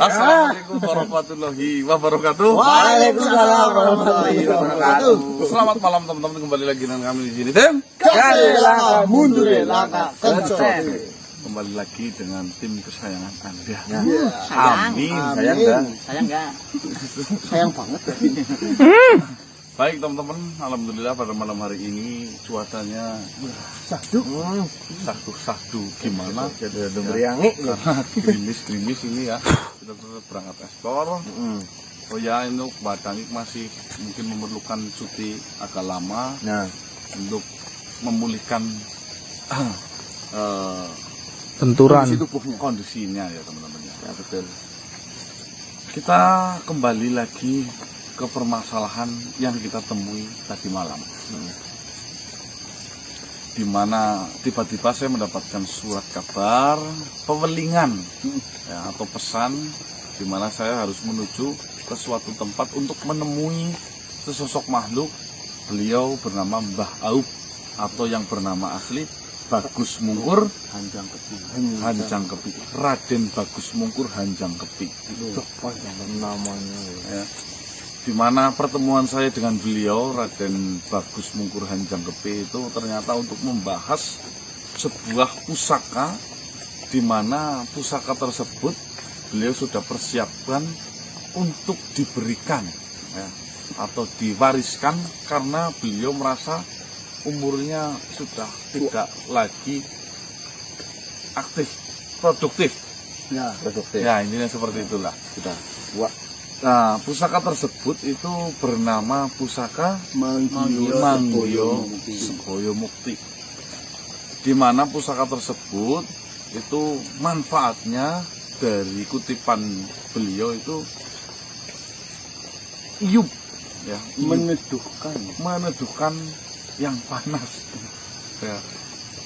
Assalamualaikum warahmatullahi wabarakatuh. Waalaikumsalam warahmatullahi wabarakatuh. Selamat malam teman-teman, kembali lagi dengan kami di sini tim. Kasih langkah mundur langkah kencang. Kembali lagi dengan tim kesayangan Anda. Sayang. Amin. Sayang enggak? Sayang banget ya. Baik teman-teman, alhamdulillah pada malam hari ini cuacanya Sahdu. sahdu gimana? Jadi beriangi. Karena gerimis ini ya. Kita tetap berangkat ekspor. Oh ya, ini Badan masih mungkin memerlukan cuti agak lama. Nah, untuk memulihkan benturan kondisinya ya teman-teman ya. ya betul. Kita kembali lagi ke permasalahan yang kita temui tadi malam, di mana tiba-tiba saya mendapatkan surat kabar pewelingan ya, atau pesan, di mana saya harus menuju ke suatu tempat untuk menemui sesosok makhluk. Beliau bernama Mbah Aup atau yang bernama asli Bagus Mungkur Hanjang Kepi. Raden Bagus Mungkur Hanjang Kepi. Itu namanya Ya. Di mana pertemuan saya dengan beliau Raden Bagus Mungkur Hanjang Kepi itu ternyata untuk membahas sebuah pusaka, di mana pusaka tersebut beliau sudah persiapkan untuk diberikan ya, atau diwariskan, karena beliau merasa umurnya sudah tidak lagi aktif, produktif. ya produktif. Ya, intinya seperti itulah. Sudah tua. Nah, pusaka tersebut itu bernama pusaka Manggoyo Seboyo Mukti. Di mana pusaka tersebut itu manfaatnya dari kutipan beliau itu iup ya, meneduhkan yang panas. Ya.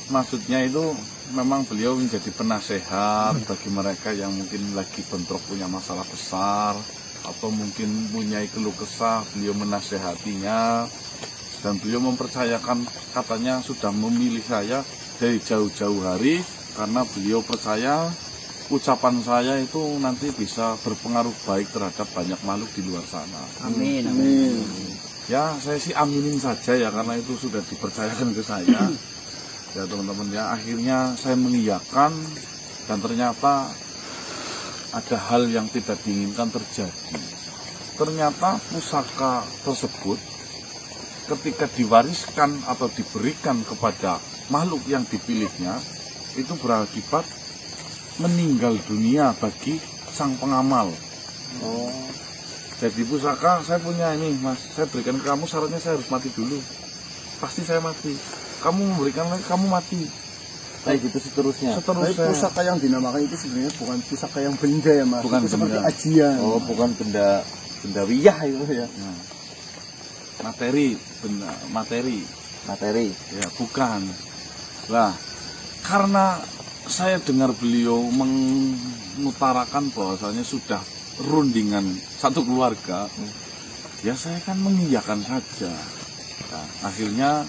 Maksudnya itu memang beliau menjadi penasehat bagi mereka yang mungkin lagi bentrok punya masalah besar, atau mungkin mempunyai keluh kesah, beliau menasehatinya. Dan beliau mempercayakan, katanya sudah memilih saya dari jauh-jauh hari, karena beliau percaya ucapan saya itu nanti bisa berpengaruh baik terhadap banyak makhluk di luar sana. Amin. Amin. Ya, saya sih aminin saja ya, karena itu sudah dipercayakan ke saya. Ya teman-teman ya, akhirnya saya mengiyakan, dan ternyata ada hal yang tidak diinginkan terjadi. Ternyata pusaka tersebut ketika diwariskan atau diberikan kepada makhluk yang dipilihnya, itu berakibat meninggal dunia bagi sang pengamal. Jadi pusaka, saya punya ini mas, saya berikan ke kamu, syaratnya saya harus mati dulu. Pasti saya mati. Kamu memberikan lagi, kamu mati. Kayak gitu seterusnya. Tapi pusaka yang dinamakan itu sebenarnya bukan pusaka yang benda ya mas, Bukan itu seperti benda. ajian. Oh, bukan benda wiyah itu ya. Nah, materi ya, bukan. Lah, karena saya dengar beliau mengutarakan bahwasanya sudah rundingan satu keluarga, ya saya kan mengiyakan saja. Nah, akhirnya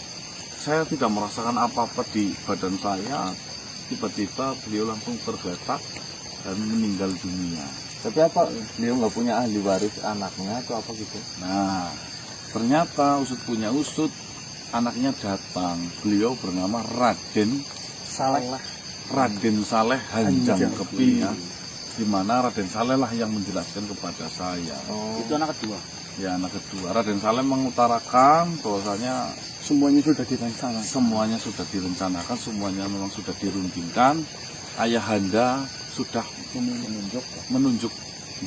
saya tidak merasakan apa-apa di badan saya. Tiba-tiba beliau langsung tergeletak dan meninggal dunia. Tapi apa beliau nggak punya ahli waris anaknya atau apa gitu? Nah, ternyata usut punya usut, anaknya datang. Beliau bernama Raden Saleh Hanjang Kepi ya. Di mana Raden Saleh lah yang menjelaskan kepada saya. Itu anak kedua. Ya, anak kedua. Raden Saleh mengutarakan bahwasanya Semuanya sudah direncanakan. semuanya sudah direncanakan, semuanya memang sudah dirundingkan. Ayahanda sudah menunjuk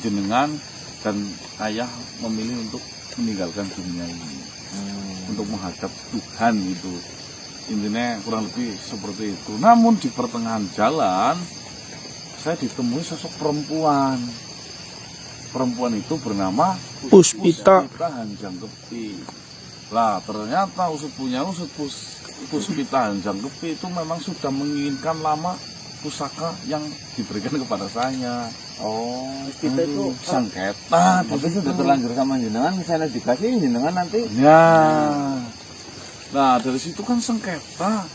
jenengan, dan ayah memilih untuk meninggalkan dunia ini, untuk menghadap Tuhan itu. Intinya kurang lebih seperti itu. Namun di pertengahan jalan saya ditemui sosok perempuan. Perempuan itu bernama Puspita. Hanjang Kepi. Lah, ternyata usut punya usut, Puspita Hanjang Kepi itu memang sudah menginginkan lama pusaka yang diberikan kepada saya. Kita itu Sengketa. tapi sudah terlanjur sama jenengan, misalnya dikasih jenengan nanti. Ya. Nah, dari situ kan sengketa.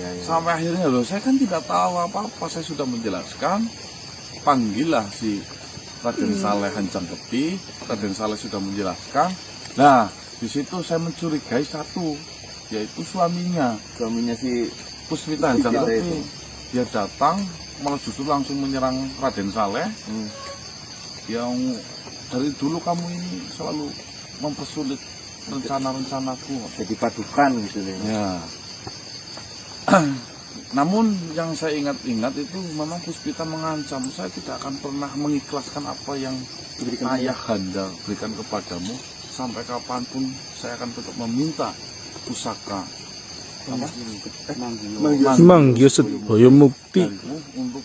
Iya. Sampai akhirnya loh, saya kan tidak tahu apa-apa, saya sudah menjelaskan. Panggillah si Raden Saleh Hanjang Kepi. Raden Saleh sudah menjelaskan. Nah, di situ saya mencurigai satu, yaitu suaminya si Puspita Hanjang Puspita Kepi. itu. Dia datang malah justru langsung menyerang Raden Saleh. Yang dari dulu kamu ini selalu mempersulit rencana-rencanaku. jadi padukan gitu ya. Ya. Namun yang saya ingat-ingat itu memang Puspita mengancam, saya tidak akan pernah mengikhlaskan apa yang ayah Anda berikan kepadamu. Sampai kapanpun saya akan tetap meminta pusaka Manggio Sedaya Mukti. darimu untuk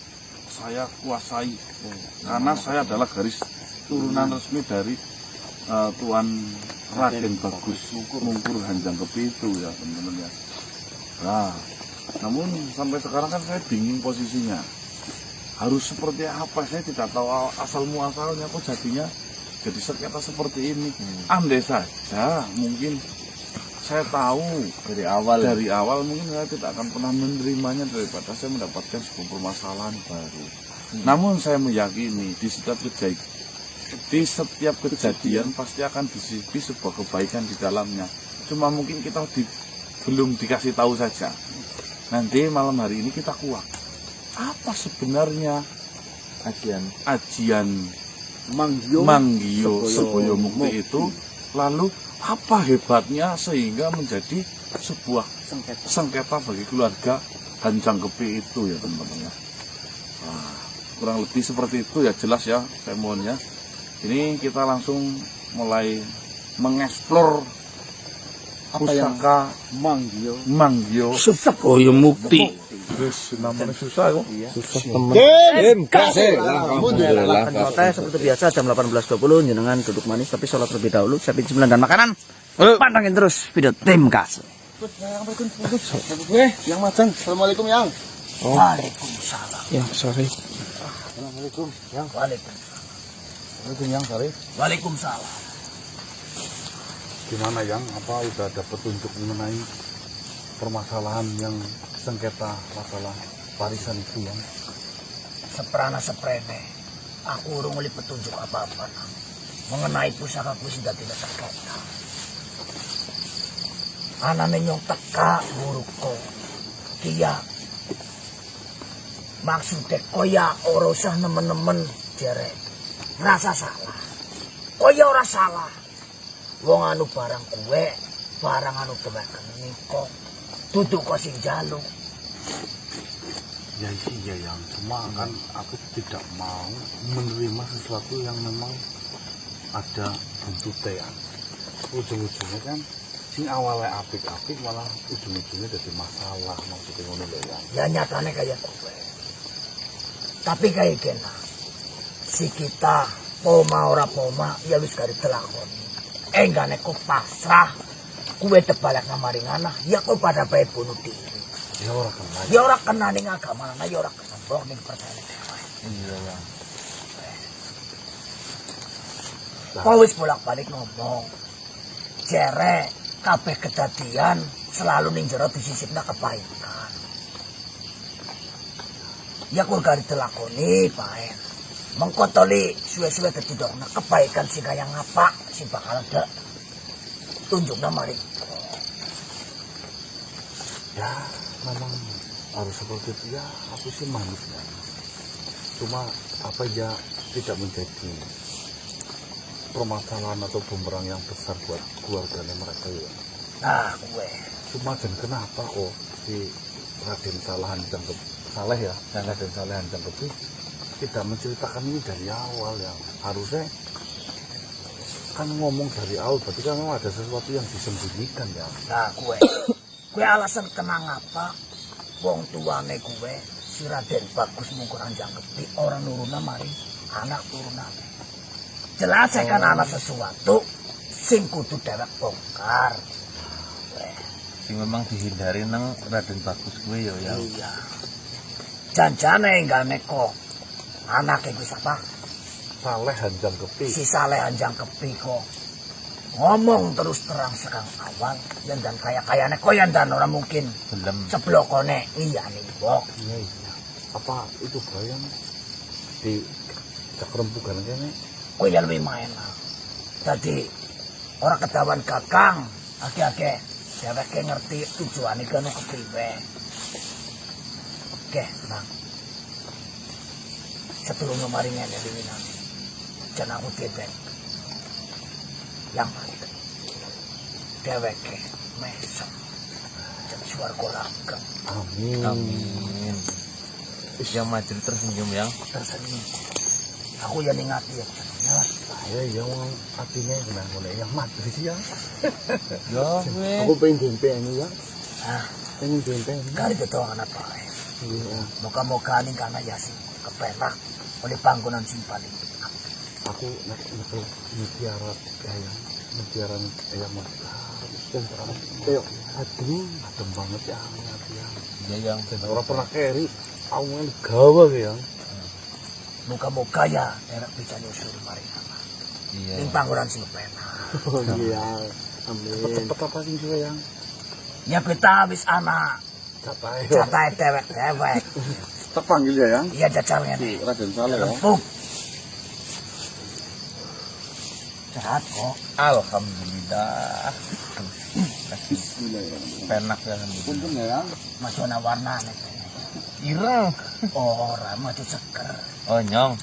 saya kuasai. Karena saya adalah garis turunan resmi dari Tuan Raden Bagus Mungkur Hanjang Kepi itu ya teman-teman ya. Nah, namun sampai sekarang kan saya bingung posisinya. Harus seperti apa, saya tidak tahu asal muasalnya kok jadinya jadi sengketa seperti ini. Andai saja mungkin saya tahu Dari awal mungkin saya tidak akan pernah menerimanya daripada saya mendapatkan sebuah permasalahan baru. Namun saya meyakini di setiap kejadian pasti akan disisipi sebuah kebaikan di dalamnya. Cuma mungkin kita belum dikasih tahu saja. Nanti malam hari ini kita kuak. Apa sebenarnya ajian Manggio Sedaya Mukti itu? Lalu apa hebatnya sehingga menjadi sebuah sengketa bagi keluarga Hanjang Kepi itu ya teman-teman ya. Nah, kurang lebih seperti itu ya, jelas ya, saya mohon ya. Ini kita langsung mulai mengeksplor pusaka Manggio Sedaya Mukti. Wis namanya susah kok. Seperti biasa jam 18.20 jenengan duduk manis tapi sholat terlebih dahulu, siapin cemilan dan makanan. Pantangin terus video tim kas. Yang Majang, assalamualaikum yang. Waalaikumsalam. Ya, sorry. Assalamualaikum yang. Waalaikumsalam. Yang sorry. Waalaikumsalam. Gimana yang apa udah ada petunjuk mengenai permasalahan yang sengketa masalah warisan itu yang Seprana seprene. Aku urung oleh petunjuk apa-apa. Mengenai pusakaku sudah tidak terkata. Anane nyong teka buruko. Kia. Maksudnya koya ora usah nemen-nemen jere. Rasa salah. Koya ora salah. Wong anu barang kue, barang anu tebakan niko. Duduk kok sing jaluk. ya iya yang cuma kan aku tidak mau menerima sesuatu yang memang ada buntutnya ya. Ujung-ujungnya kan sing awalnya apik-apik malah ujung-ujungnya jadi masalah maksudnya ngono lho ya. Ya nyatane kayak kue. Tapi kayak kena. Si kita poma ora poma ya wis kari telakoni. Enggak neko pasrah. Kue tebalak ngamaringana ya kok pada bae bunuh diri. Ya ora kena ning agama ana ya ora kesembok ning percaya dhewe. Iya ya. Kok wis bolak-balik ngomong. Jere kabeh kedadian selalu ning jero disisipna kebaikan. Ya kok gari telakoni bae. Mengkotoli suwe-suwe ketidakna kebaikan sing kaya ngapa sing bakal ada tunjukna mari. Ya memang harus seperti itu ya, aku sih manusia. Cuma apa ya tidak menjadi permasalahan atau bumerang yang besar buat keluarganya mereka ya. Nah gue Cuma dan kenapa kok si Raden Saleh ya, Raden Saleh Hanjang Kepi tidak menceritakan ini dari awal ya. Harusnya kan ngomong dari awal, berarti kan memang ada sesuatu yang disembunyikan ya. Nah gue alasan kenang apa wong tuane gue si Raden Bagus Mungkur Hanjang Kepi orang nuruna mari anak turunane. Jelas kan ana sesuatu sing kudu dhewek bongkar. Sing memang dihindari nang Raden Bagus gue ya ya. Iya. Janjane enggak neko anake gue siapa? Saleh Hanjang Kepi. Si Saleh Hanjang Kepi kok ngomong terus terang sekang awal yang dan kaya-kayane koyan dan orang mungkin Belum seblokone iya nih bok. Iya. Apa itu bayang di cak rembugan kene. Kowe ya lebih main lah. Tadi orang ketahuan kakang, ake-ake, dheweke ngerti tujuan iki ono kepriwe. Oke, Bang. Sebelum lemari ngene winang. Jan aku tebek. Yang mati. Dheweke mesem. Jan swarga langgeng. Amin. Amin. Yang Madri tersenyum yang. Tersenyum. Aku yang ngati ya. Saya yang atine nang ngene yang matri ya. Ya weh. Aku pengen dempeni ya. Ah, Pengen dempeni. kali ketuangan apa ya? Iya. Moga-moga ning kana ya sing kepenak oleh panggonan sing paling Aku nek mutiara ayam, mutiara ayam mas. Dan kayak adem banget ya hati ya. Ya yang. Ora pernah keri. Aku ngene gawa ya. moga-moga ya enak bisa nyusul mari nama. Iya. Ning panggonan sing kepenak. Oh iya. Amin. Tetep apa sing juga yang Ya kita wis ana capai. jatahe dewek-dewek. Tetep panggil ya yang. Iya jajal ngene. Raden Saleh ya. Empuk. Sehat kok. Alhamdulillah. Penak ya alhamdulillah. Punten ya yang. Masona warnane. Ireng. Ora maju seger. Oh nyong.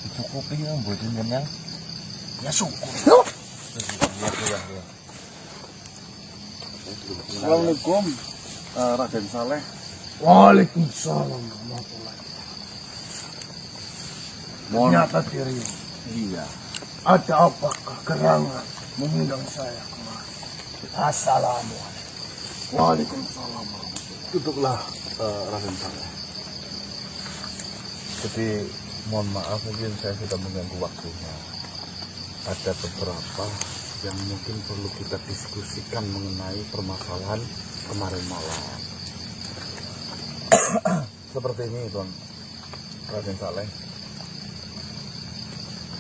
Dicukupi yang bodoh yang. Ya syukur. Iya iya. Assalamualaikum Raden Saleh. Waalaikumsalam warahmatullahi. Mohon. Nyata diri. Iya. Ada apakah gerangan mengundang saya kemari? Assalamualaikum. Waalaikumsalam. Duduklah Raden Saleh. Jadi mohon maaf mungkin saya sudah mengganggu waktunya. Ada beberapa yang mungkin perlu kita diskusikan mengenai permasalahan kemarin malam. Seperti ini Tuan Raden Saleh.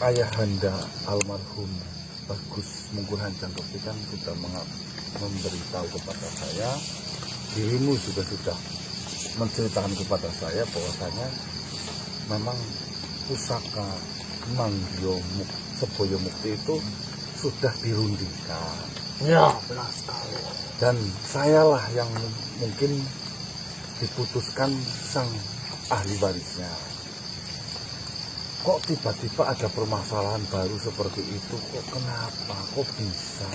Ayahanda almarhum Bagus Mungkuhancang Kopi kan sudah memberitahu kepada saya, dirimu juga sudah menceritakan kepada saya bahwasanya memang pusaka Manggio Seboyo Mukti itu sudah dirundingkan. Ya, benar sekali. Dan sayalah yang mungkin diputuskan sang ahli warisnya. Kok tiba-tiba ada permasalahan baru seperti itu? Kok kenapa? Kok bisa?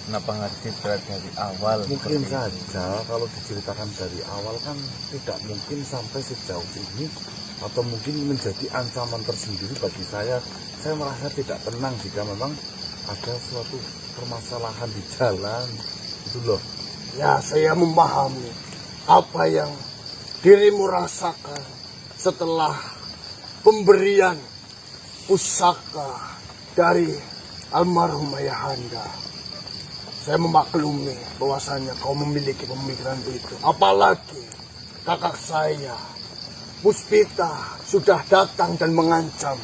Kenapa nggak diceritakan dari awal? Mungkin saja kalau diceritakan dari awal kan tidak mungkin sampai sejauh ini, atau mungkin menjadi ancaman tersendiri bagi saya. Saya merasa tidak tenang jika memang ada suatu permasalahan di jalan. Itu loh. Ya, saya memahami apa yang dirimu rasakan setelah pemberian pusaka dari almarhum ayahanda. Saya memaklumi bahwasanya kau memiliki pemikiran itu. Apalagi kakak saya, Puspita, sudah datang dan mengancam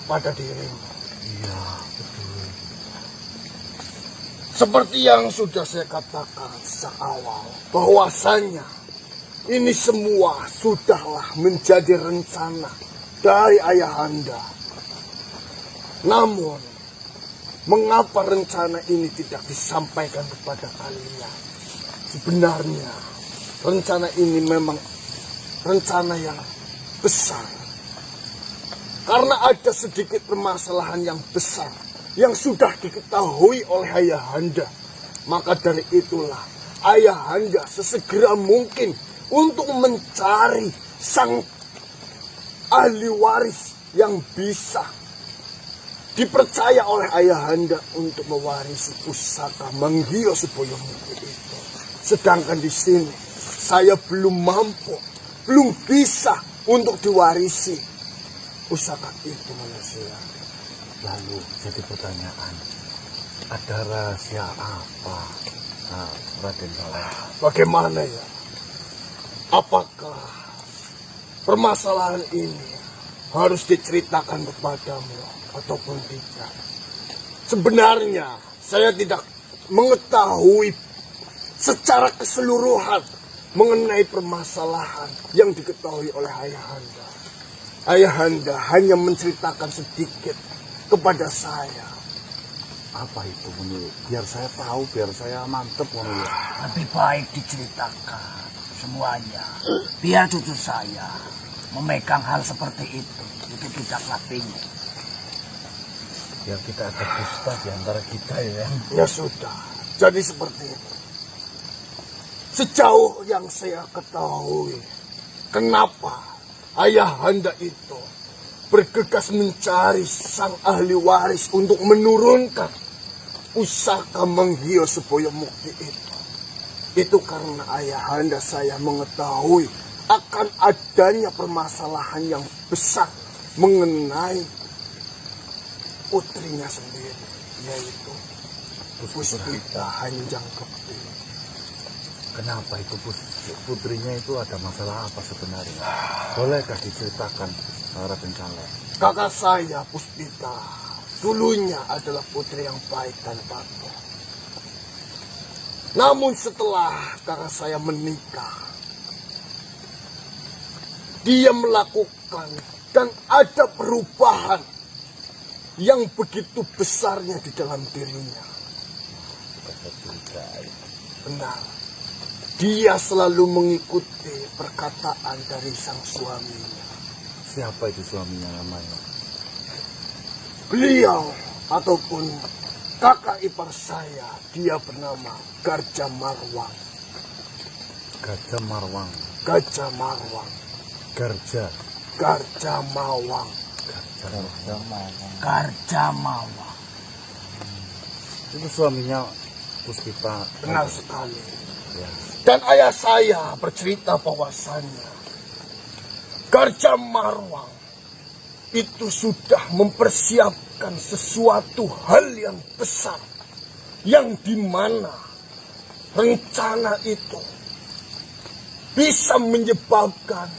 kepada dirimu. Iya, betul. Seperti yang sudah saya katakan sejak awal, bahwasanya ini semua sudahlah menjadi rencana dari ayahanda. Namun, mengapa rencana ini tidak disampaikan kepada kalian? Sebenarnya, rencana ini memang rencana yang besar. Karena ada sedikit permasalahan yang besar yang sudah diketahui oleh ayahanda. Maka dari itulah ayahanda sesegera mungkin untuk mencari sang ahli waris yang bisa dipercaya oleh ayahanda untuk mewarisi pusaka Manggio Seboyo Mukti itu. Sedangkan di sini saya belum mampu, belum bisa untuk diwarisi pusaka itu manusia. Lalu jadi pertanyaan, ada rahasia apa, Raden Saleh? Bagaimana ya? Apakah permasalahan ini harus diceritakan kepadamu ataupun tidak? Sebenarnya saya tidak mengetahui secara keseluruhan mengenai permasalahan yang diketahui oleh ayahanda. Ayahanda hanya menceritakan sedikit kepada saya. Apa itu menurut? Biar saya tahu, biar saya mantep menurut. Lebih baik diceritakan semuanya. Biar cucu saya memegang hal seperti itu tidaklah bingung. Biar kita ada dusta di antara kita ya. Ya sudah, jadi seperti itu. Sejauh yang saya ketahui, kenapa ayahanda itu bergegas mencari sang ahli waris untuk menurunkan pusaka Manggio Seboyo Mukti itu. Itu karena ayahanda saya mengetahui akan adanya permasalahan yang besar mengenai putrinya sendiri, yaitu Puspita Hanjang Kepti. Kenapa itu putrinya itu ada masalah apa sebenarnya? Bolehkah diceritakan Raden Saleh? Kakak saya Puspita dulunya adalah putri yang baik dan patuh. Namun setelah kakak saya menikah, dia melakukan dan ada perubahan yang begitu besarnya di dalam dirinya. Benar, dia selalu mengikuti perkataan dari sang suaminya. Siapa itu suaminya namanya? Beliau ataupun kakak ipar saya, dia bernama Garja Marwang. Gajah Marwang. Gajah Marwang. Garja. Garja Mawang. Garja Mawa. Itu suaminya Puspita. Benar sekali. Ya. Dan ayah saya bercerita bahwasannya Garja Marwang itu sudah mempersiapkan sesuatu hal yang besar, yang dimana rencana itu bisa menyebabkan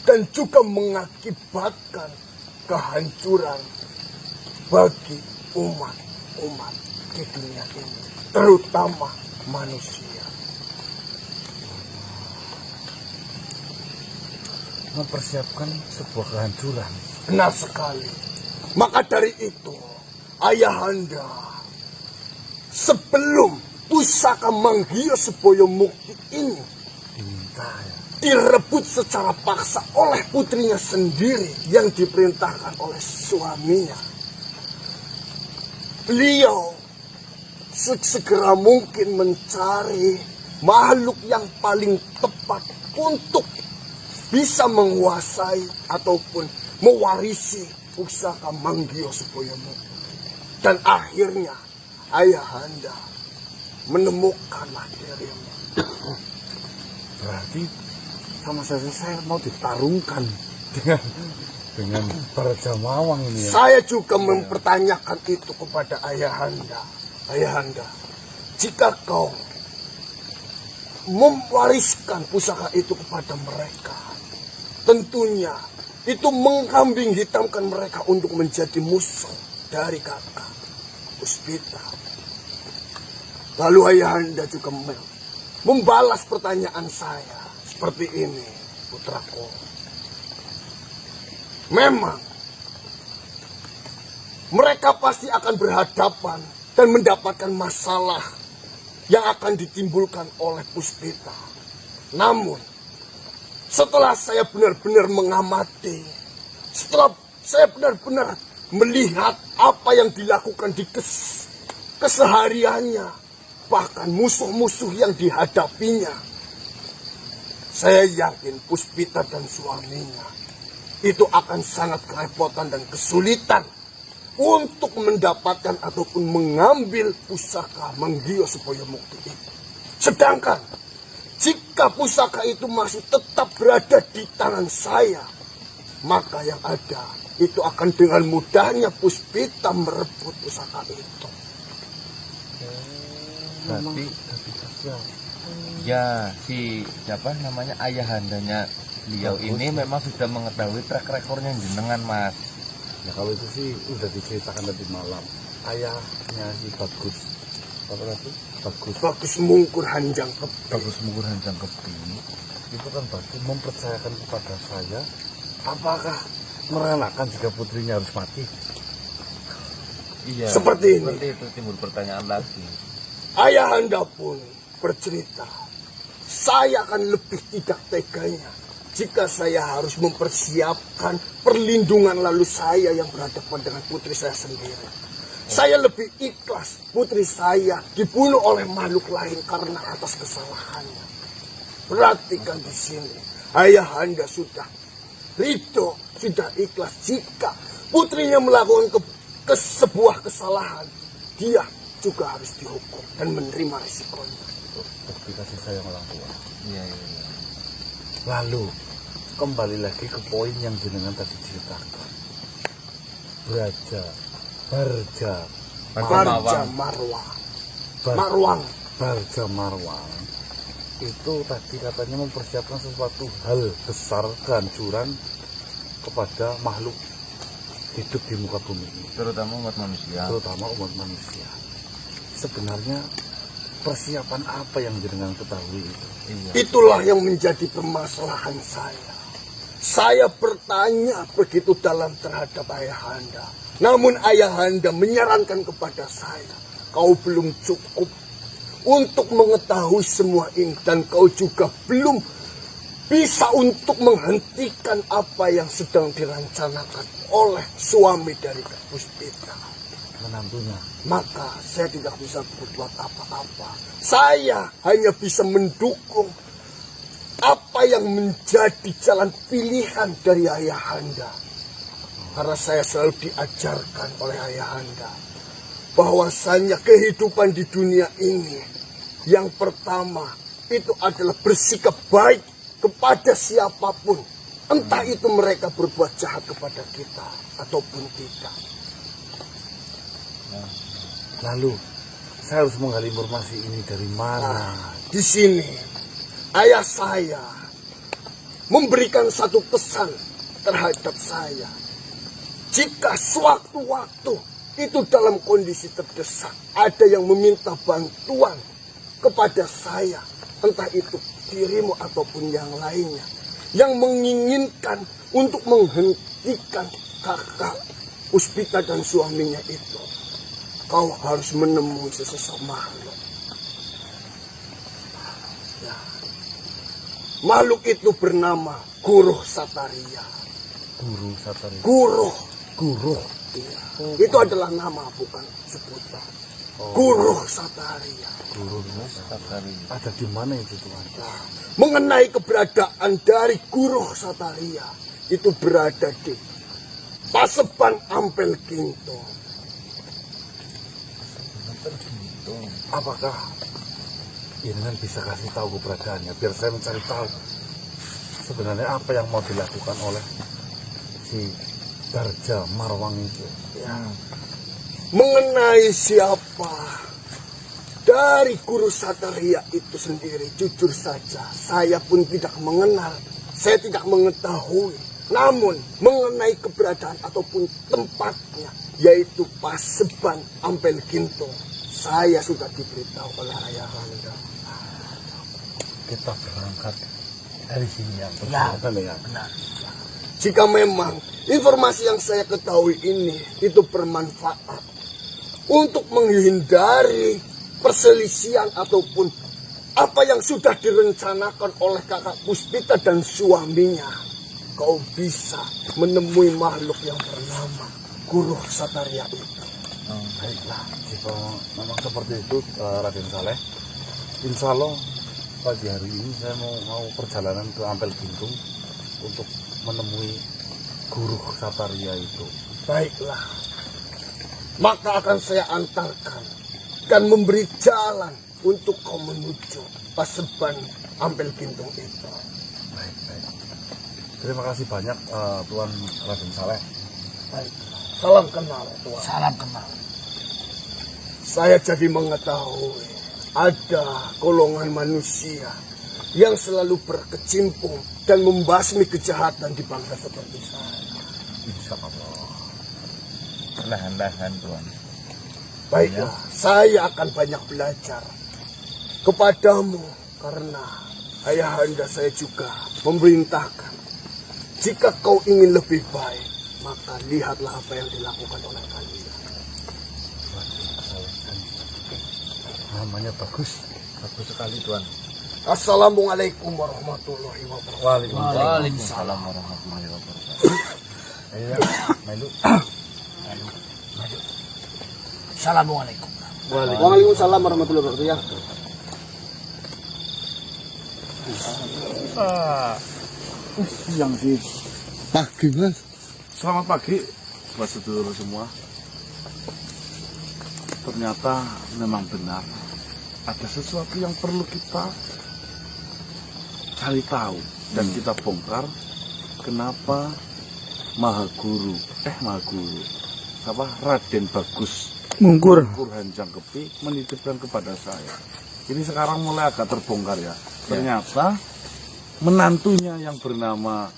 dan juga mengakibatkan kehancuran bagi umat di dunia ini, terutama manusia. Mempersiapkan sebuah kehancuran. Benar sekali. Maka dari itu, ayahanda sebelum pusaka Manggio Seboyo Mukti ini Diminta ya. direbut secara paksa oleh putrinya sendiri yang diperintahkan oleh suaminya, beliau segera mungkin mencari makhluk yang paling tepat untuk bisa menguasai ataupun mewarisi pusaka Manggio Seboyo Mukti. Dan akhirnya ayahanda menemukanlah dirinya. Berarti sama saya mau ditarungkan dengan para Jamawang ini ya. Saya juga mempertanyakan itu kepada ayahanda. Ayahanda, jika kau mewariskan pusaka itu kepada mereka, tentunya itu mengkambing hitamkan mereka untuk menjadi musuh dari kakak Puspita. Lalu ayahanda juga membalas pertanyaan saya seperti ini, putraku. Memang mereka pasti akan berhadapan dan mendapatkan masalah yang akan ditimbulkan oleh Puspita. Namun setelah saya benar-benar mengamati, setelah saya benar-benar melihat apa yang dilakukan di kesehariannya, bahkan musuh-musuh yang dihadapinya, saya yakin Puspita dan suaminya itu akan sangat kerepotan dan kesulitan untuk mendapatkan ataupun mengambil pusaka Manggio Seboyo Mukti itu. Sedangkan jika pusaka itu masih tetap berada di tangan saya, maka yang ada itu akan dengan mudahnya Puspita merebut pusaka itu. Berarti ya si siapa namanya ayahandanya beliau ini memang sudah mengetahui track recordnya jenengan, Mas. Ya kalau itu sih udah diceritakan tadi malam. Ayahnya si Bagus. Apa tadi? Bagus Mungkur Hanjang Kepti. Bagus Mungkur Hanjang Kepti itu kan berarti mempercayakan kepada saya apakah merelakan jika putrinya harus mati? Iya. Seperti ini. Seperti itu timbul pertanyaan lagi. Ayahanda pun bercerita, saya akan lebih tidak teganya jika saya harus mempersiapkan perlindungan lalu saya yang berhadapan dengan putri saya sendiri. Saya lebih ikhlas putri saya dibunuh oleh makhluk lain karena atas kesalahannya. Perhatikan di sini, ayahanda sudah ridho, sudah ikhlas jika putrinya melakukan sebuah kesalahan. Dia juga harus dihukum dan menerima risikonya. Bukti kasih sayang orang tua. Iya. Lalu kembali lagi ke poin yang jenengan tadi ceritakan. Barja Marwang itu tadi katanya mempersiapkan sesuatu hal besar, kehancuran kepada makhluk hidup di muka bumi ini, Terutama umat manusia. Sebenarnya persiapan apa yang jenengan ketahui itu? Iya. Itulah yang menjadi permasalahan saya. Saya bertanya begitu dalam terhadap ayahanda. Namun ayahanda menyarankan kepada saya, kau belum cukup untuk mengetahui semua ini. Dan kau juga belum bisa untuk menghentikan apa yang sedang dirancanakan oleh suami dari Kak Puspita. Menantunya. Maka saya tidak bisa berbuat apa-apa. Saya hanya bisa mendukung apa yang menjadi jalan pilihan dari ayahanda. Karena saya selalu diajarkan oleh ayahanda bahwasanya kehidupan di dunia ini yang pertama itu adalah bersikap baik kepada siapapun, entah itu mereka berbuat jahat kepada kita ataupun tidak. Lalu saya harus menggali informasi ini dari mana? Di sini ayah saya memberikan satu pesan terhadap saya. Jika sewaktu-waktu itu dalam kondisi terdesak, ada yang meminta bantuan kepada saya, entah itu dirimu ataupun yang lainnya, yang menginginkan untuk menghentikan kakak Puspita dan suaminya itu, kau harus menemui sesosok makhluk. Ya. Makhluk itu bernama Guruh Sataria. Guruh. Iya. Itu adalah nama, bukan sebutan. Guruh Sataria. Ada di mana itu Tuhan? Nah, mengenai keberadaan dari Guruh Sataria, itu berada di Paseban Ampel Kinto. Apakah jenengan bisa kasih tahu keberadaannya biar saya mencari tahu sebenarnya apa yang mau dilakukan oleh si Barja Marwang itu? Ya. Mengenai siapa dari Guru Sataria itu sendiri, jujur saja saya pun tidak mengenal, saya tidak mengetahui. Namun mengenai keberadaan ataupun tempatnya, yaitu Paseban Ampel Kinto, saya sudah diberitahu oleh ayahanda. Kita berangkat dari sini yang Ya, ya. benar. Jika memang informasi yang saya ketahui ini itu bermanfaat untuk menghindari perselisihan ataupun apa yang sudah direncanakan oleh kakak Puspita dan suaminya, kau bisa menemui makhluk yang bernama Guruh Sataria itu. Baiklah, jika memang seperti itu Raden Saleh, insya Allah pagi hari ini saya mau perjalanan ke Ampel Gintung untuk menemui Guruh Sataria itu. Baiklah, maka akan saya antarkan dan memberi jalan untuk kau menuju Paseban Ampel Gintung itu. Baik. Terima kasih banyak Tuan Raden Saleh. Baik. Salam kenal, Tuan. Salam kenal. Saya jadi mengetahui ada golongan manusia yang selalu berkecimpung dan membasmi kejahatan di bangsa seperti saya. Insya Allah. Lahan-lahan Tuan. Baiklah, saya akan banyak belajar kepadamu karena ayahanda saya juga memerintahkan jika kau ingin lebih baik, maka lihatlah apa yang dilakukan oleh kalian. Namanya bagus sekali Tuan. Assalamualaikum warahmatullahi wabarakatuh. Waalaikumsalam warahmatullahi wabarakatuh. Ayo, Melu. Assalamualaikum. Waalaikumsalam warahmatullahi wabarakatuh ya. Siang sih. Pagi Mas. Selamat pagi buat sedulur semua. Ternyata memang benar ada sesuatu yang perlu kita cari tahu dan kita bongkar. Kenapa Maha Guru siapa Raden Bagus Mungkur. Hanjang Kepi menitipkan kepada saya. Ini sekarang mulai agak terbongkar ya. Ternyata menantunya yang bernama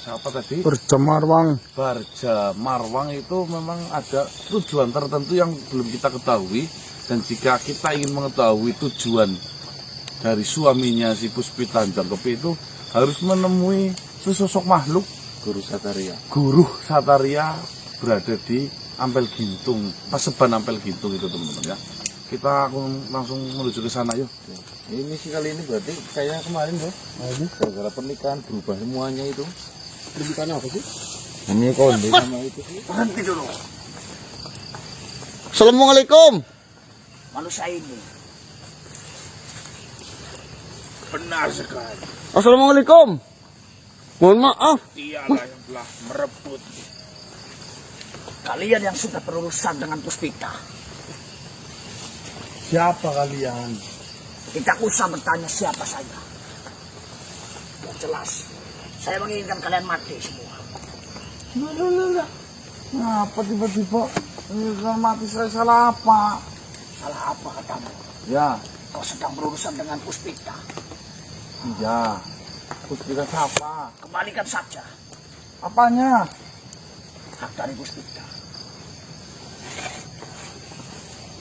siapa tadi? Barja Marwang. Barja Marwang itu memang ada tujuan tertentu yang belum kita ketahui, dan jika kita ingin mengetahui tujuan dari suaminya si Puspita Hanjang Kepi itu harus menemui sesosok makhluk Guru Sataria berada di Ampel Gintung, Paseban Ampel Gintung itu teman-teman ya. Kita langsung menuju ke sana yuk. Ini sih kali ini berarti kayak kemarin tuh. Gara-gara pernikahan berubah semuanya itu. Pernikahan apa sih? Ini konde sama itu sih. Berhenti dulu. Assalamualaikum. Manusia ini. Benar sekali. Assalamualaikum. Mohon maaf. Dialah yang telah merebut. Kalian yang sudah berurusan dengan Puspita. Siapa kalian? Tidak usah bertanya siapa saja. Yang jelas, saya menginginkan kalian mati semua. Lah. Ngapa tiba-tiba menginginkan mati saya? Salah apa? Salah apa katamu? Ya, Kau sedang berurusan dengan Puspita. iya. Puspita siapa? Kembalikan saja Apanya? hak dari Puspita.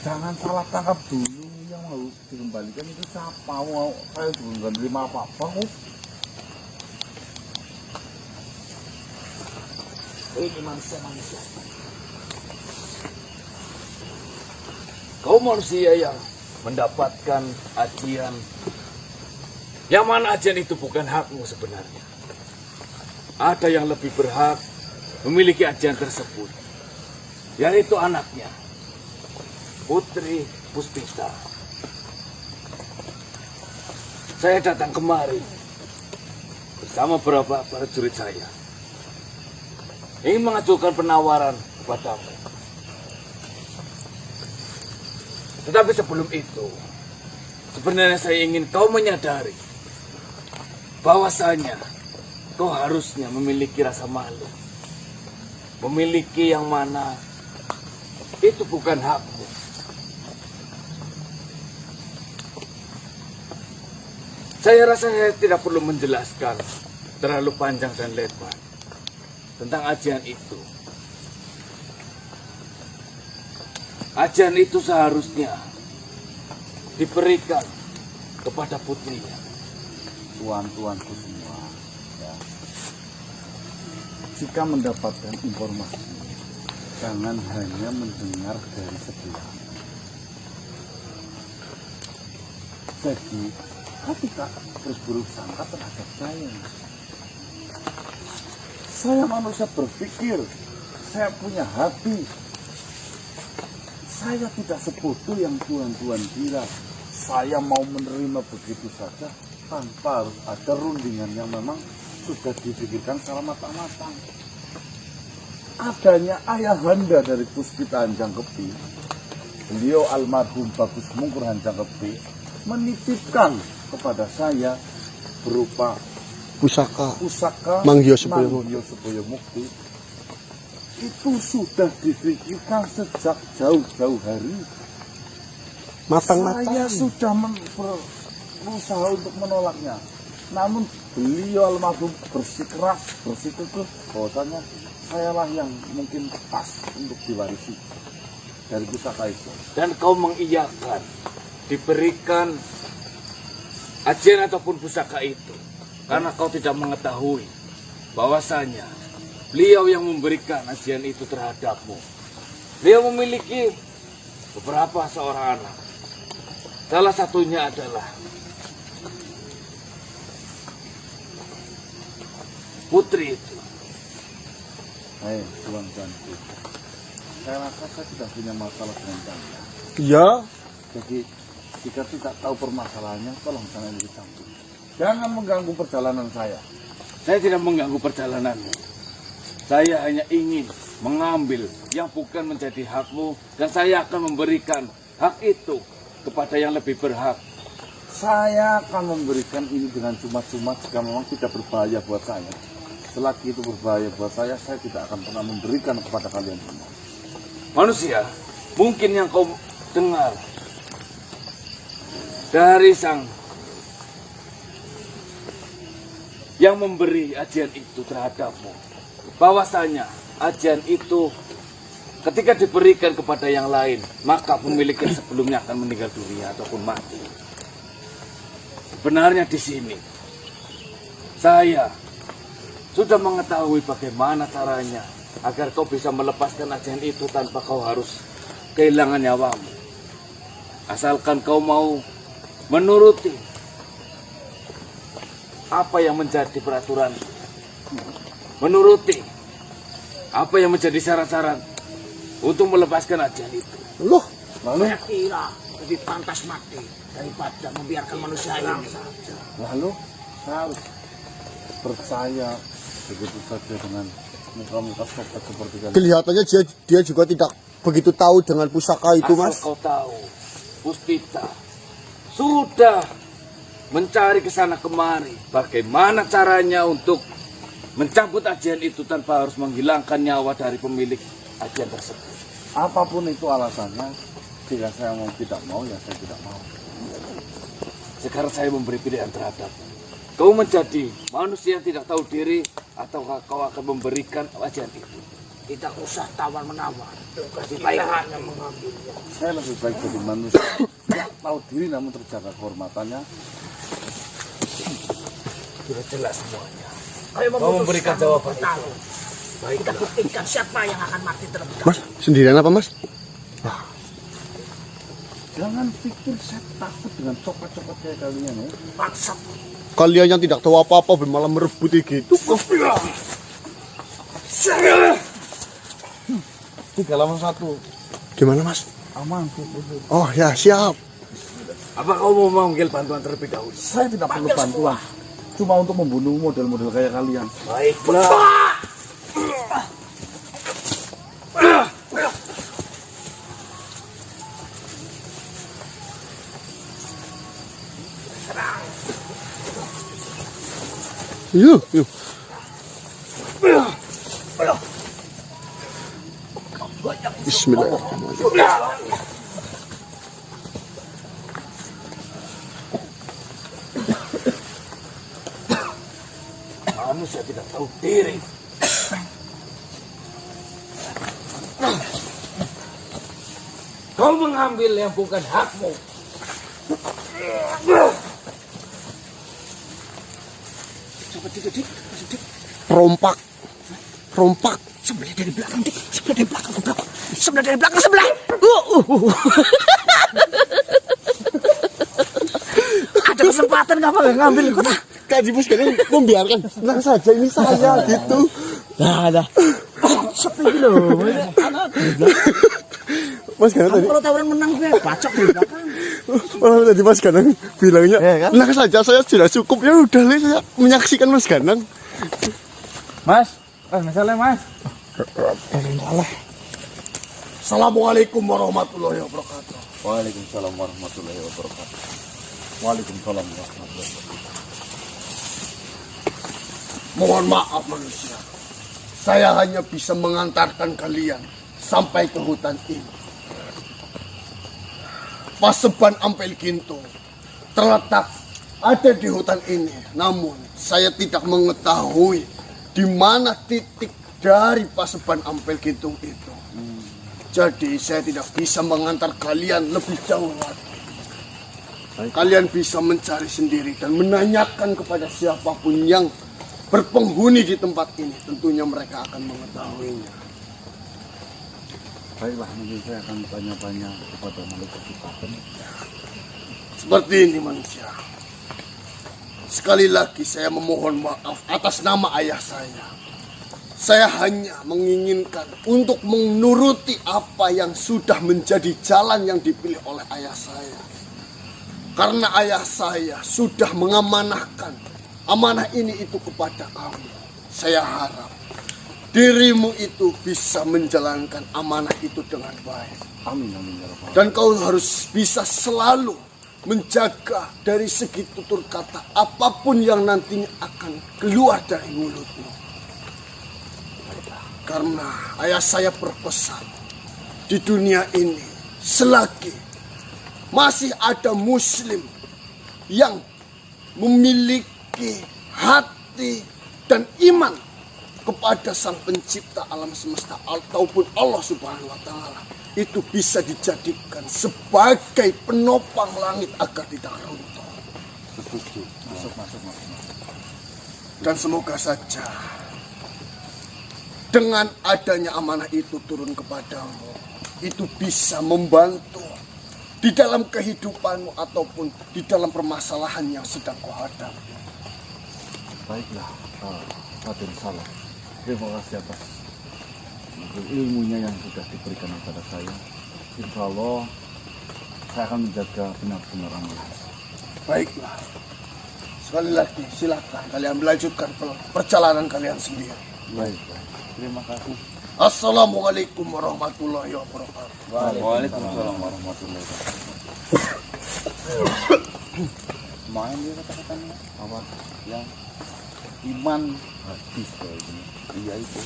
Jangan salah tangkap dulu, yang mau dikembalikan itu siapa? Mau saya belum menerima apa-apa kok. Ini manusia-manusia. Kau manusia yang mendapatkan ajian. Yang mana ajian itu bukan hakmu sebenarnya. Ada yang lebih berhak memiliki ajian tersebut. Yaitu anaknya. Putri Puspita. Saya datang kemari bersama beberapa prajurit saya. Ingin mengajukan penawaran kepadamu. Tetapi sebelum itu, sebenarnya saya ingin kau menyadari bahwasanya kau harusnya memiliki rasa malu. Memiliki yang mana itu bukan hakmu. Saya rasa saya tidak perlu menjelaskan terlalu panjang dan lebar tentang ajian itu. Ajian itu seharusnya diberikan kepada putrinya. Tuan-tuanku semua, ya. Jika mendapatkan informasi, jangan hanya mendengar dari sebelah. Jadi, ketika berburuk sangka terhadap saya. Saya manusia berpikir, saya punya hati. Saya tidak sebodoh yang tuan-tuan kira. Saya mau menerima begitu saja tanpa harus ada rundingan yang memang sudah dipikirkan secara matang-matang. Adanya ayahanda dari Puspita Hanjang Kepi, beliau almarhum Bagus Mungkur Hanjang Kepi, menitipkan kepada saya berupa pusaka Manggio Seboyo Mukti. Itu sudah dipikirkan sejak jauh-jauh hari. Matang-matang. Saya sudah berusaha untuk menolaknya. Namun beliau almarhum bersikeras, bersikukuh bahwasanya sayalah yang mungkin pas untuk diwarisi dari pusaka itu. Dan kau mengiyakan diberikan ajian ataupun pusaka itu karena kau tidak mengetahui bahwasanya beliau yang memberikan ajian itu terhadapmu. Beliau memiliki beberapa seorang anak. Salah satunya adalah putri itu. Hei, tuan-tuanku. Saya rasa saya tidak punya masalah dengan Anda. Iya. Jadi, jika tidak tahu permasalahannya, tolong jangan ikut campur. Jangan mengganggu perjalanan saya. Saya tidak mengganggu perjalananmu. Saya hanya ingin mengambil yang bukan menjadi hakmu, dan saya akan memberikan hak itu kepada yang lebih berhak. Saya akan memberikan ini dengan cuma-cuma jika memang tidak berbahaya buat saya. Selagi itu berbahaya buat saya tidak akan pernah memberikan kepada kalian semua. Manusia, mungkin yang kau dengar dari sang yang memberi ajian itu terhadapmu, bahwasanya ajian itu ketika diberikan kepada yang lain, maka pemiliknya sebelumnya akan meninggal dunia ataupun mati. Sebenarnya di sini saya sudah mengetahui bagaimana caranya agar kau bisa melepaskan ajian itu tanpa kau harus kehilangan nyawamu. Asalkan kau mau menuruti apa yang menjadi peraturan, menuruti apa yang menjadi syarat-syarat untuk melepaskan ajian itu. Loh, Lalu, saya kira lebih pantas mati daripada membiarkan manusia ini. lalu saya harus percaya begitu saja dengan muka-muka sobat seperti kalian. Kelihatannya dia juga tidak begitu tahu dengan pusaka itu, Asal Mas. kau tahu, Puspita sudah mencari ke sana kemari bagaimana caranya untuk mencabut ajian itu tanpa harus menghilangkan nyawa dari pemilik ajian tersebut. Apapun itu alasannya, jika saya mau tidak mau, ya saya tidak mau. Sekarang saya memberi pilihan terhadapmu. Kau menjadi manusia yang tidak tahu diri, atau kau akan memberikan ajian itu. Tidak usah tawar-menawar. Lebih baik hanya mengambilnya. Saya lebih baik jadi manusia yang tahu diri namun terjaga kehormatannya. Sudah jelas semuanya. Kau memberikan jawaban itu. Baik, kita buktikan siapa yang akan mati terlebih Mas, dahulu. sendirian apa, Mas? Jangan pikir saya takut dengan copot-copot kayak kalian ya. Paksa. Kalian yang tidak tahu apa-apa malah merebut gitu. 3 lawan 1. Gimana, Mas? Aman. Oh ya, siap. Apa kau mau memanggil bantuan terlebih dahulu? Saya tidak perlu bantuan. Cuma untuk membunuh model-model kayak kalian. Baiklah. Yuk, yuk. Bismillahirrahmanirrahim. Manusia tidak tahu diri. Kau mengambil yang bukan hakmu. Rompak. Rompak. Sebelah dari belakang, Dik. Sebelah dari belakang, goblok. Sebelah dari belakang, sebelah. Ada kesempatan nggak ngambil kota? Kaji Bos kalian membiarkan. Tenang saja, ini saya gitu. Nah. Sepi loh. Anak. Mas Ganang tadi, Kalau tawaran menang gue bacok di belakang. malah tadi Mas Ganang bilangnya, tenang saja, saya sudah cukup. Ya udah, saya menyaksikan Mas Ganang. Mas, misalnya mas. Assalamualaikum warahmatullahi wabarakatuh. Waalaikumsalam warahmatullahi wabarakatuh. Waalaikumsalam warahmatullahi wabarakatuh. Mohon maaf manusia. Saya hanya bisa mengantarkan kalian sampai ke hutan ini. Paseban Ampel Gintung terletak ada di hutan ini. Namun saya tidak mengetahui di mana titik dari Paseban Ampel Gintung itu. Jadi saya tidak bisa mengantar kalian lebih jauh lagi. Kalian bisa mencari sendiri dan menanyakan kepada siapapun yang berpenghuni di tempat ini, tentunya mereka akan mengetahuinya. Baiklah, mungkin saya akan tanya-tanya kepada malaikat Tuhan. Seperti ini manusia. Sekali lagi saya memohon maaf atas nama ayah saya. Saya hanya menginginkan untuk menuruti apa yang sudah menjadi jalan yang dipilih oleh ayah saya. Karena ayah saya sudah mengamanahkan amanah ini itu kepada kamu. Saya harap dirimu itu bisa menjalankan amanah itu dengan baik. Amin, amin, ya Rabbal. Dan kau harus bisa selalu menjaga dari segi tutur kata apapun yang nantinya akan keluar dari mulutmu. Karena ayah saya berpesan, di dunia ini selagi masih ada muslim yang memiliki hati dan iman kepada sang pencipta alam semesta ataupun Allah Subhanahu wa Ta'ala, itu bisa dijadikan sebagai penopang langit agar tidak runtuh. Masuk. Dan semoga saja dengan adanya amanah itu turun kepadamu, itu bisa membantu di dalam kehidupanmu ataupun di dalam permasalahan yang sedang kau hadapi. Baiklah, Raden Saleh. Terima kasih atas ilmunya yang sudah diberikan kepada saya. Insya Allah saya akan menjaga benar-benar amanah. Baiklah. Sekali lagi silakan kalian melanjutkan perjalanan kalian sendiri. Baik. Terima kasih. Assalamualaikum warahmatullahi wabarakatuh. Waalaikumsalam warahmatullahi wabarakatuh. Main dia kata-katanya apa? Yang iman Hadis kayak ini. iya itu.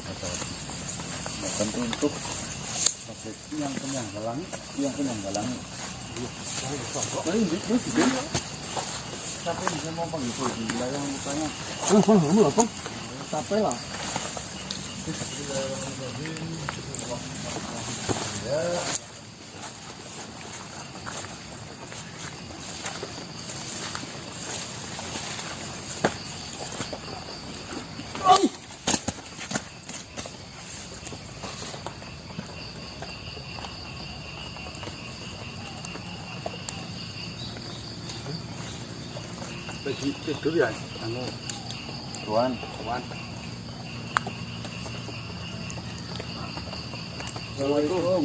Kata hadis. Bahkan untuk yang penyanggalang, Siapa yang bisa mau panggil di wilayah mukanya? Sampai lah. Tidur ya? Tuan. Assalamualaikum.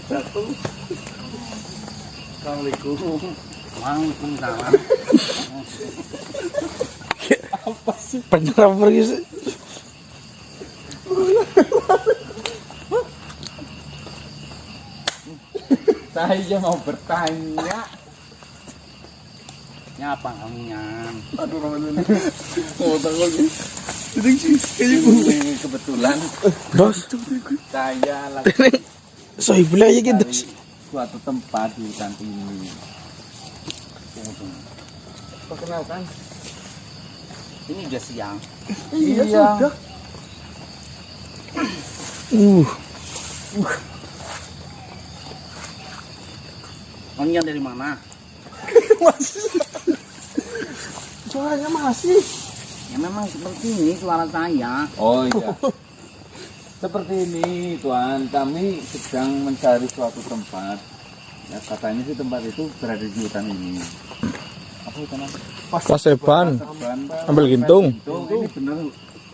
Jatuh. Assalamualaikum. Waalaikumsalam. Apa sih? Penyerang pergi sih. Saya mau bertanya. Nyapa kamunya? Aduh, Ramadan. Oh, takut. Ini kebetulan Bos, Saya lagi sohibul aja gitu. di suatu tempat di hutan ini. Perkenalkan, ini udah siang. Iya, sudah. Kalian dari mana? Suaranya masih. Ya memang seperti ini suara saya. Oh iya. Seperti ini Tuan, kami sedang mencari suatu tempat. Ya katanya sih tempat itu berada di hutan ini. Apa hutan apa? Paseban, Paseban. ambil gintung. Ini benar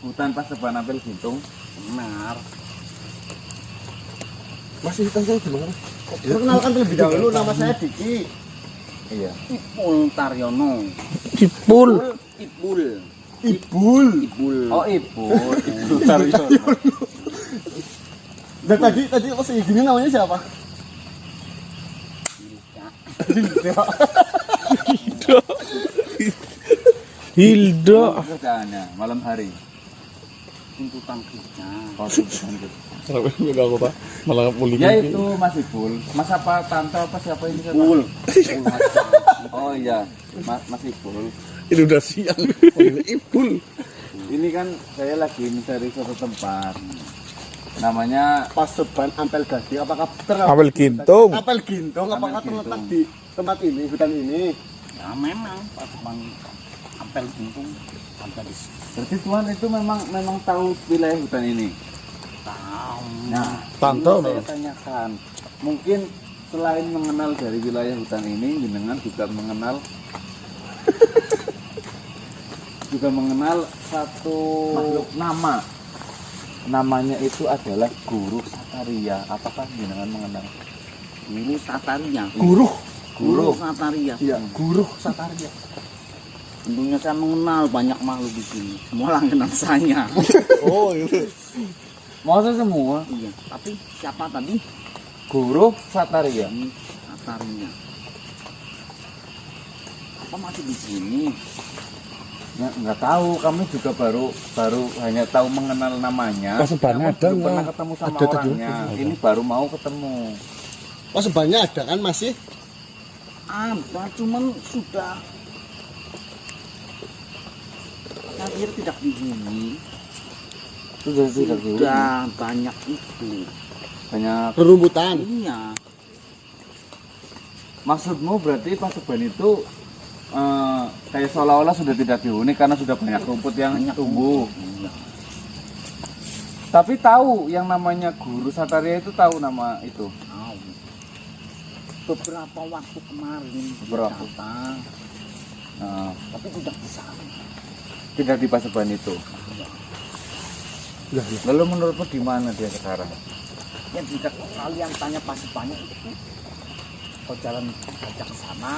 hutan Paseban Apel Gintung. Benar. Masih hitam saya gimana? Perkenalkan terlebih dahulu, nama saya Diki. Iya. Ipul Taryono. Cipul. Ipul. Ibul. Ipul. Oh Ipul. Ipul Taryono. Dan tadi pas gini namanya siapa? Hilda. Kerjaannya malam hari. Tuntutan kerja. Oh, tuntutan kerja. Enggak aku tak malah pulih. Ya itu Mas Ipul. Mas apa tante apa siapa ini? Ipul. Oh iya, Mas Ipul. Ini udah siang. Ibul. Ini kan saya lagi mencari suatu tempat. Namanya Paseban Ampel Gading, apakah Apel gintung. Apel Gintung, apakah Apel terletak Gintung. di tempat ini, hutan ini? Ya memang paseban Ampel Gintung ada di sini. berarti Tuhan itu memang tahu wilayah hutan ini. Tahu. Nah, Tahu, ini saya tanyakan, mungkin selain mengenal dari wilayah hutan ini, jenengan juga mengenal satu makhluk nama. Namanya itu adalah Guru Sataria. Apakah jenengan mengenal? Guru Sataria. Guru. Sataria. Iya, Guru Sataria. Tentunya saya mengenal banyak makhluk di sini. Semua langganan saya. Oh, iya. Masa semua? Iya. Tapi siapa tadi? Guru Sataria. Sataria. Apa masih di sini? Ya, nggak tahu, kami juga baru hanya tahu mengenal namanya. Pasebannya Namun ada belum nggak? pernah ketemu sama Ada tadi, orangnya. ada. Ini baru mau ketemu. Pasebannya ada kan masih? Ada, cuman sudah akhir tidak dihuni. Sudah tidak dihuni. Sudah banyak itu. Banyak. Rerumputan. Iya. Maksudmu berarti Paseban itu kayak seolah-olah sudah tidak dihuni karena sudah banyak rumput yang tumbuh. Iya. Tapi tahu yang namanya Guru Sataria itu tahu nama itu. Tahu. Beberapa waktu kemarin Beberapa. dia datang, tapi tidak di sana. Tidak di Paseban itu. Lalu menurutmu di mana dia sekarang? Ya jika kalian tanya pasebannya itu, kau jalan saja ke sana,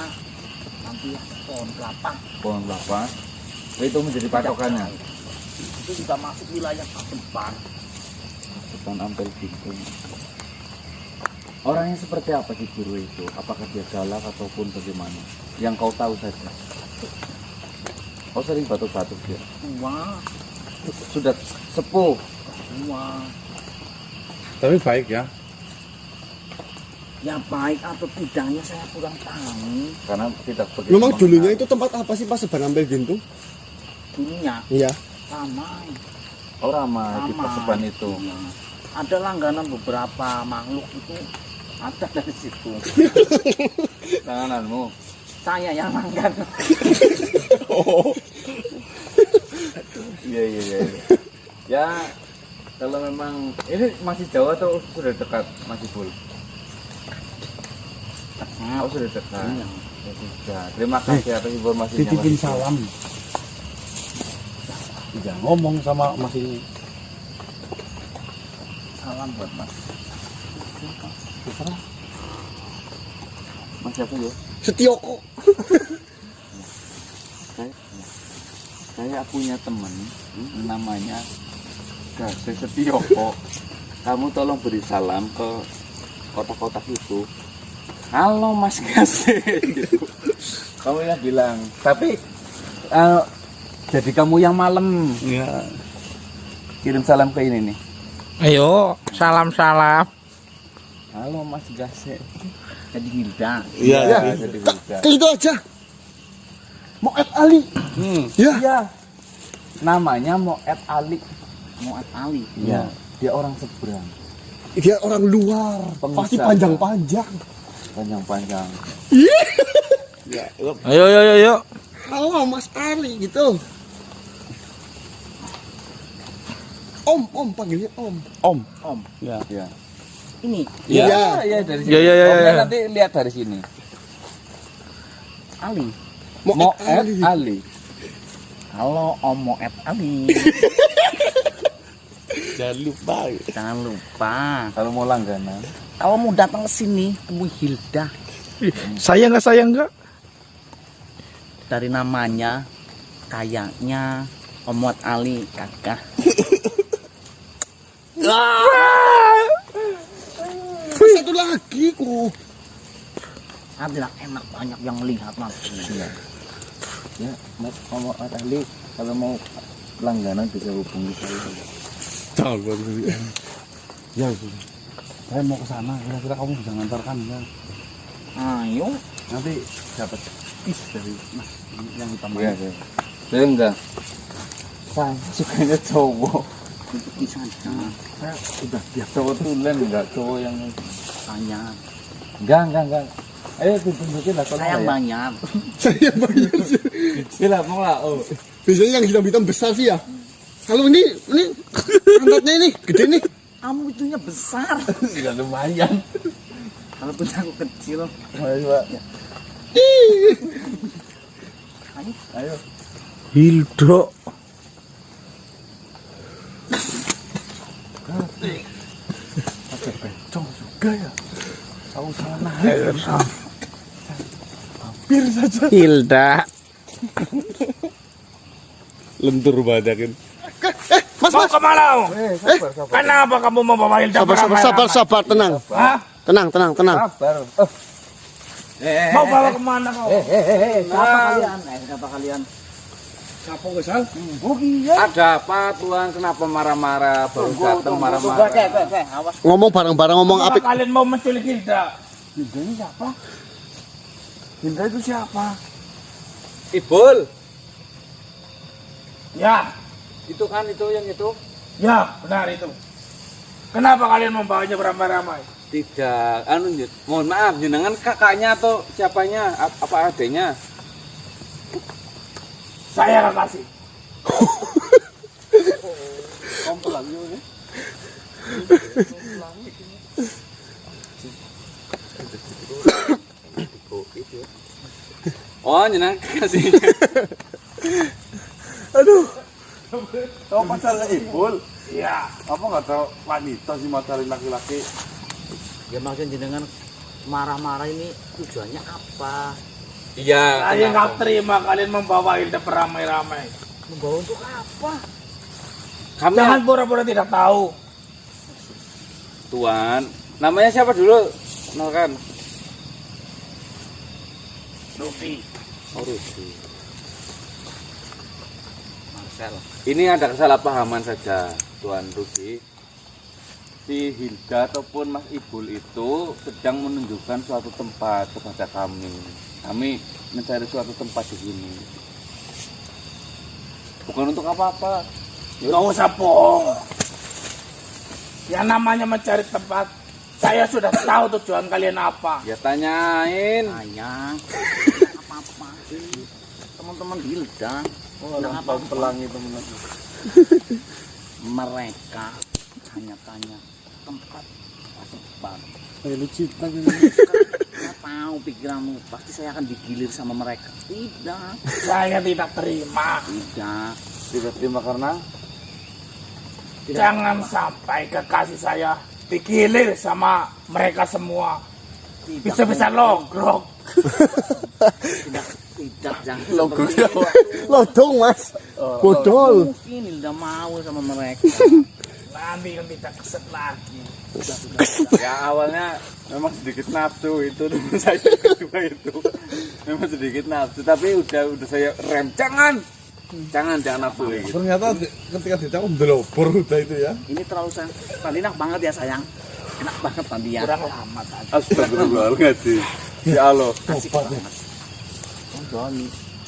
nanti ada pohon kelapa. Pohon kelapa. Itu menjadi patokannya. Itu sudah masuk wilayah Paseban. Paseban Ampel Gintung. Orangnya seperti apa sih guru itu? Apakah dia galak ataupun bagaimana? Yang kau tahu saja. Kau sering batuk-batuk dia. Tua, Sudah sepuh. tua. Tapi baik ya. Ya baik atau tidaknya saya kurang tahu. Karena tidak begitu. Memang mengenal. dulunya itu tempat apa sih Paseban Ampel Gintung? Dulunya Iya. ramai. Oh, ramai di Ramai. Paseban itu. Iya. Ada langganan beberapa makhluk itu ada dari situ. Tangananmu. Saya yang langganan. Iya. Ya, kalau memang ini masih jauh atau sudah dekat masih full? Oh, sudah dekat. Iya. Ya sudah. Terima kasih atas informasinya. Titipin Mas. salam. Tidak ngomong sama Mas ini. Salam buat Mas. Terserah. Mas siapa ya? Setioko. Saya punya teman namanya Gase Setioko. Kamu tolong beri salam ke kotak-kotak itu. Halo Mas Gase. Gitu. Kamu yang bilang. Tapi jadi kamu yang malam Iya. kirim salam ke ini nih. Ayo, salam-salam. Halo Mas Gase. Jadi Hilda. Iya. Jadi Hilda. Kayak itu aja. Moed Ali. Ya. Iya. Namanya Moed Ali. Muat Ali. Iya. Dia orang seberang. Dia orang luar. Pengusaha. Pasti panjang-panjang. Panjang-panjang. Ayo. Halo Mas Ali gitu. Om panggilnya Om. Om. Ya. Iya. Ini Iya, dari sini. Iya. Omnya nanti lihat dari sini. Ali. Moed Ali. Halo Om Moed Ali. Jangan lupa. Jangan lupa. Kalau mau langganan. Kalau mau datang ke sini, temui Hilda. Sayang nggak? Dari namanya, kayaknya Om Moed Ali kakak. Satu lagi ku. Tidak enak banyak yang lihat nanti. Ya, Moed Ali kalau mau langganan bisa hubungi saya. Jangan buat ya. Saya mau ke sana. Kira-kira kamu bisa ngantarkan ya? Ayo. Nanti dapat Is dari Mas yang hitam Iya. Saya enggak. Saya sukanya cowok. Tunjukin saja. Saya sudah biasa cowok tulen, enggak cowok yang Tanya. enggak. Ayo tunjukin lah kalau Saya banyak. Saya banyak. Gila mau lah. Oh. Biasanya yang hitam-hitam besar sih ya. Kalau ini pantatnya ini gede nih. Kamu itunya besar. Ya lumayan. Kalau punya aku kecil. Ayo, Pak. Ayo. Hilda. Ada bencong juga ya. Tahu salah naik. Hampir saja. Hilda. Lentur badan kan. Mau kemana? Sabar. Kenapa kamu membawa Hilda beramai-ramai? Sabar, tenang. Hah? Tenang. Sabar. Mau bawa kemana kau? Siapa kalian? Siapa Wisal? Ada apa Tuhan? Kenapa marah-marah? Baru datang marah-marah. Awas. Ngomong bareng-bareng, ngomong apik. Kalian mau menculik Hilda? Hilda ini siapa? Hilda itu siapa? Ibul. Ya, Itu kan itu yang itu. ya benar itu. Kenapa kalian membawanya beramai-ramai? Tidak, mohon maaf, jenengan kakaknya atau siapanya? Apa adanya? Saya kasih. Oh, jenengan kasih. Tahu masalah Ibul? Ya, Apa nggak tahu wanita sih masalah laki-laki? ya maksud jenengan marah-marah ini tujuannya apa? Iya. Saya nggak terima kalian membawa Hilda beramai-ramai. Membawa untuk apa? Kami Jangan pura-pura tidak tahu. Tuan, namanya siapa dulu? Kenalkan. Rufi. Oh, Rudy. Marcel. Ini ada kesalahpahaman saja, Tuan Rudy. Si Hilda ataupun Mas Ibul itu sedang menunjukkan suatu tempat kepada kami. Kami mencari suatu tempat di sini. Bukan untuk apa-apa. Nggak usah bohong. Yang namanya mencari tempat, saya sudah tahu tujuan kalian apa. Ya tanyain. Saya apa-apa sih teman-teman Hilda. Oh, pelangi teman-teman. Mereka hanya tanya tempat tempat. Lu cinta gitu. Saya tahu pikiranmu, pasti saya akan digilir sama mereka. Tidak. Saya tidak terima. Tidak. Tidak terima karena Jangan sampai kekasih saya digilir sama mereka semua. Bisa-bisa logrok. Tidak, jangan. Lodong, Mas. Bodol. Mungkin Hilda mau sama mereka. Nanti kan tidak keset lagi. ya awalnya memang sedikit nafsu itu teman saya kedua itu memang sedikit nafsu tapi udah saya rem jangan nafsu gitu. Ternyata ketika ditangkap belobor udah itu ya. Ini terlalu tadi enak banget ya sayang. Enak banget tadi ya. Kurang lama tadi. Astagfirullahaladzim ya Allah. Asik banget.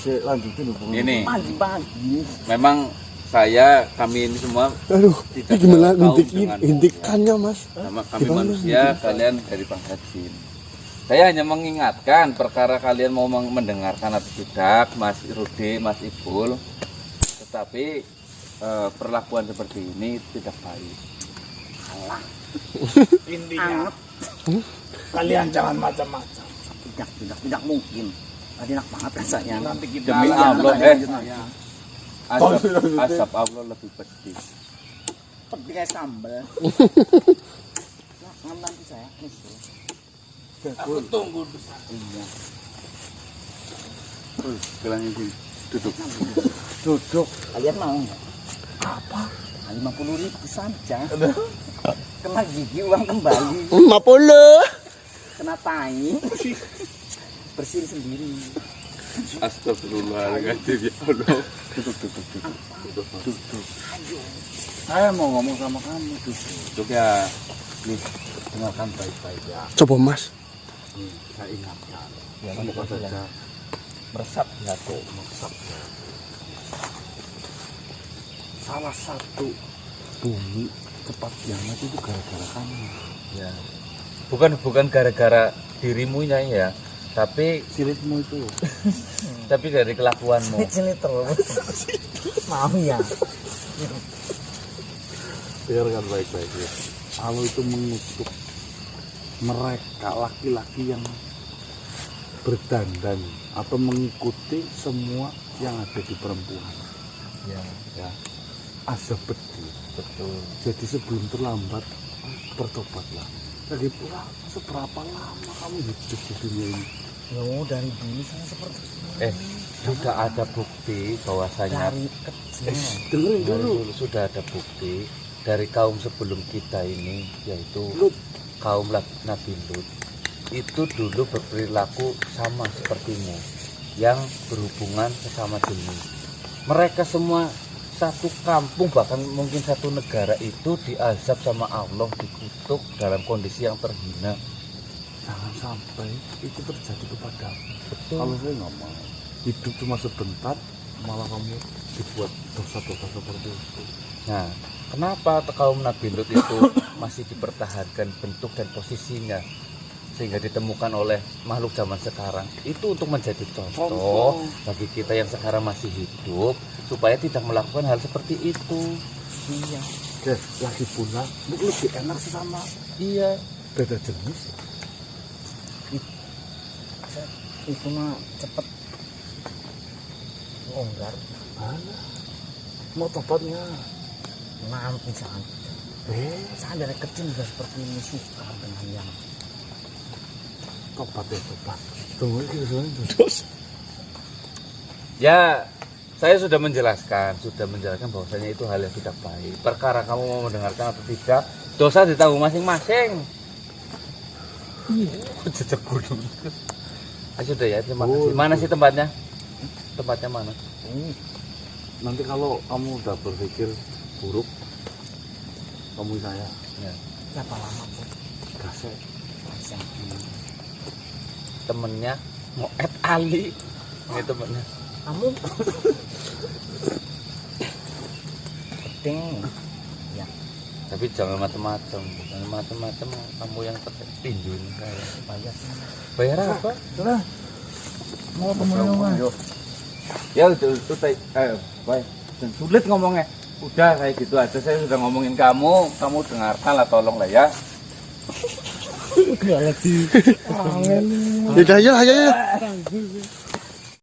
Lanjutin hubungan. Ini Pagi-pagi. memang kami ini semua Aduh, tidak ini gimana tahu dengan intikannya, Mas? sama kami manusia, kalian dari bangsa jin. Saya hanya mengingatkan perkara kalian mau mendengarkan atau tidak, Mas Rudy, Mas Ibul. Tetapi perlakuan seperti ini tidak baik. Intinya kalian jangan macam-macam. Tidak mungkin. Tadi enak banget kan sayang. Nanti kita Demi Allah, asap Allah lebih pedih. pedih kayak sambal. Nanti saya. Aku tunggu di sana. Iya. Gelang ini duduk. Kalian mau nggak? Apa? 50.000 saja. Kena gigi uang kembali. 50. Kena tai. Bersihin sendiri. Astagfirullahaladzim ya Allah. Duduk. Saya mau ngomong sama kamu. Duduk ya. Nih, dengarkan baik-baik ya. Coba, Mas. Saya ingatkan. Ya, semoga saja meresap ya tuh, meresap ya. Salah satu bumi cepat kiamat itu gara-gara kamu. Ya. Bukan gara-gara dirimu ya, tapi Silitmu itu. dari kelakuanmu. Cilik terus. Mau ya. Dengarkan baik-baik ya. Allah itu mengutuk mereka laki-laki yang berdandan atau mengikuti semua yang ada di perempuan. Ya. Azab pedih. Betul. Jadi sebelum terlambat bertobatlah. Lagi pula seberapa lama kamu hidup di dunia ini? Yo, dari dulu saya seperti ini. Sudah ada bukti bahwasanya Dari kecil. Dengerin dari dulu. dulu sudah ada bukti dari kaum sebelum kita ini, yaitu Lut. kaum Nabi Lut. Itu dulu berperilaku sama sepertimu, yang berhubungan sesama jenis. Mereka semua satu kampung, bahkan mungkin satu negara itu diazab sama Allah, dikutuk dalam kondisi yang terhina. Jangan sampai itu terjadi kepadamu. Betul. Kalau saya nggak mau hidup cuma sebentar, malah kamu dibuat dosa-dosa seperti itu. Nah, kenapa kaum Nabi Lut itu masih dipertahankan bentuk dan posisinya sehingga ditemukan oleh makhluk zaman sekarang? Itu untuk menjadi contoh bagi kita yang sekarang masih hidup supaya tidak melakukan hal seperti itu. Iya. Oke, lagi pula lebih enak sesama Iya. beda jenis. Itu mah cepet longgar. Mana? Mau tobatnya? Mampu sangat. Saya dari kecil juga seperti ini, suka dengan yang Tobat ya tobat. Tunggu ini Terus Ya, saya sudah menjelaskan bahwasanya itu hal yang tidak baik. Perkara kamu mau mendengarkan atau tidak, dosa ditanggung masing-masing. Jejak gunung. Sudah ya, terima kasih. Mana sih tempatnya? Tempatnya mana? nanti kalau kamu udah berpikir buruk, kamu saya Ya. berapa lama pun gasek. bisa. Temennya Moed Ali. Ini temennya. Kamu penting ya. Tapi jangan macam-macam. Kamu yang tertinjun saya. Bayar Bayar apa? sudah mau kemana? Ya itu baik. Dan sulit ngomongnya. Udah kayak gitu aja, saya sudah ngomongin kamu dengarkan lah, tolong lah ya. Udah lagi. Yaudah, ayo.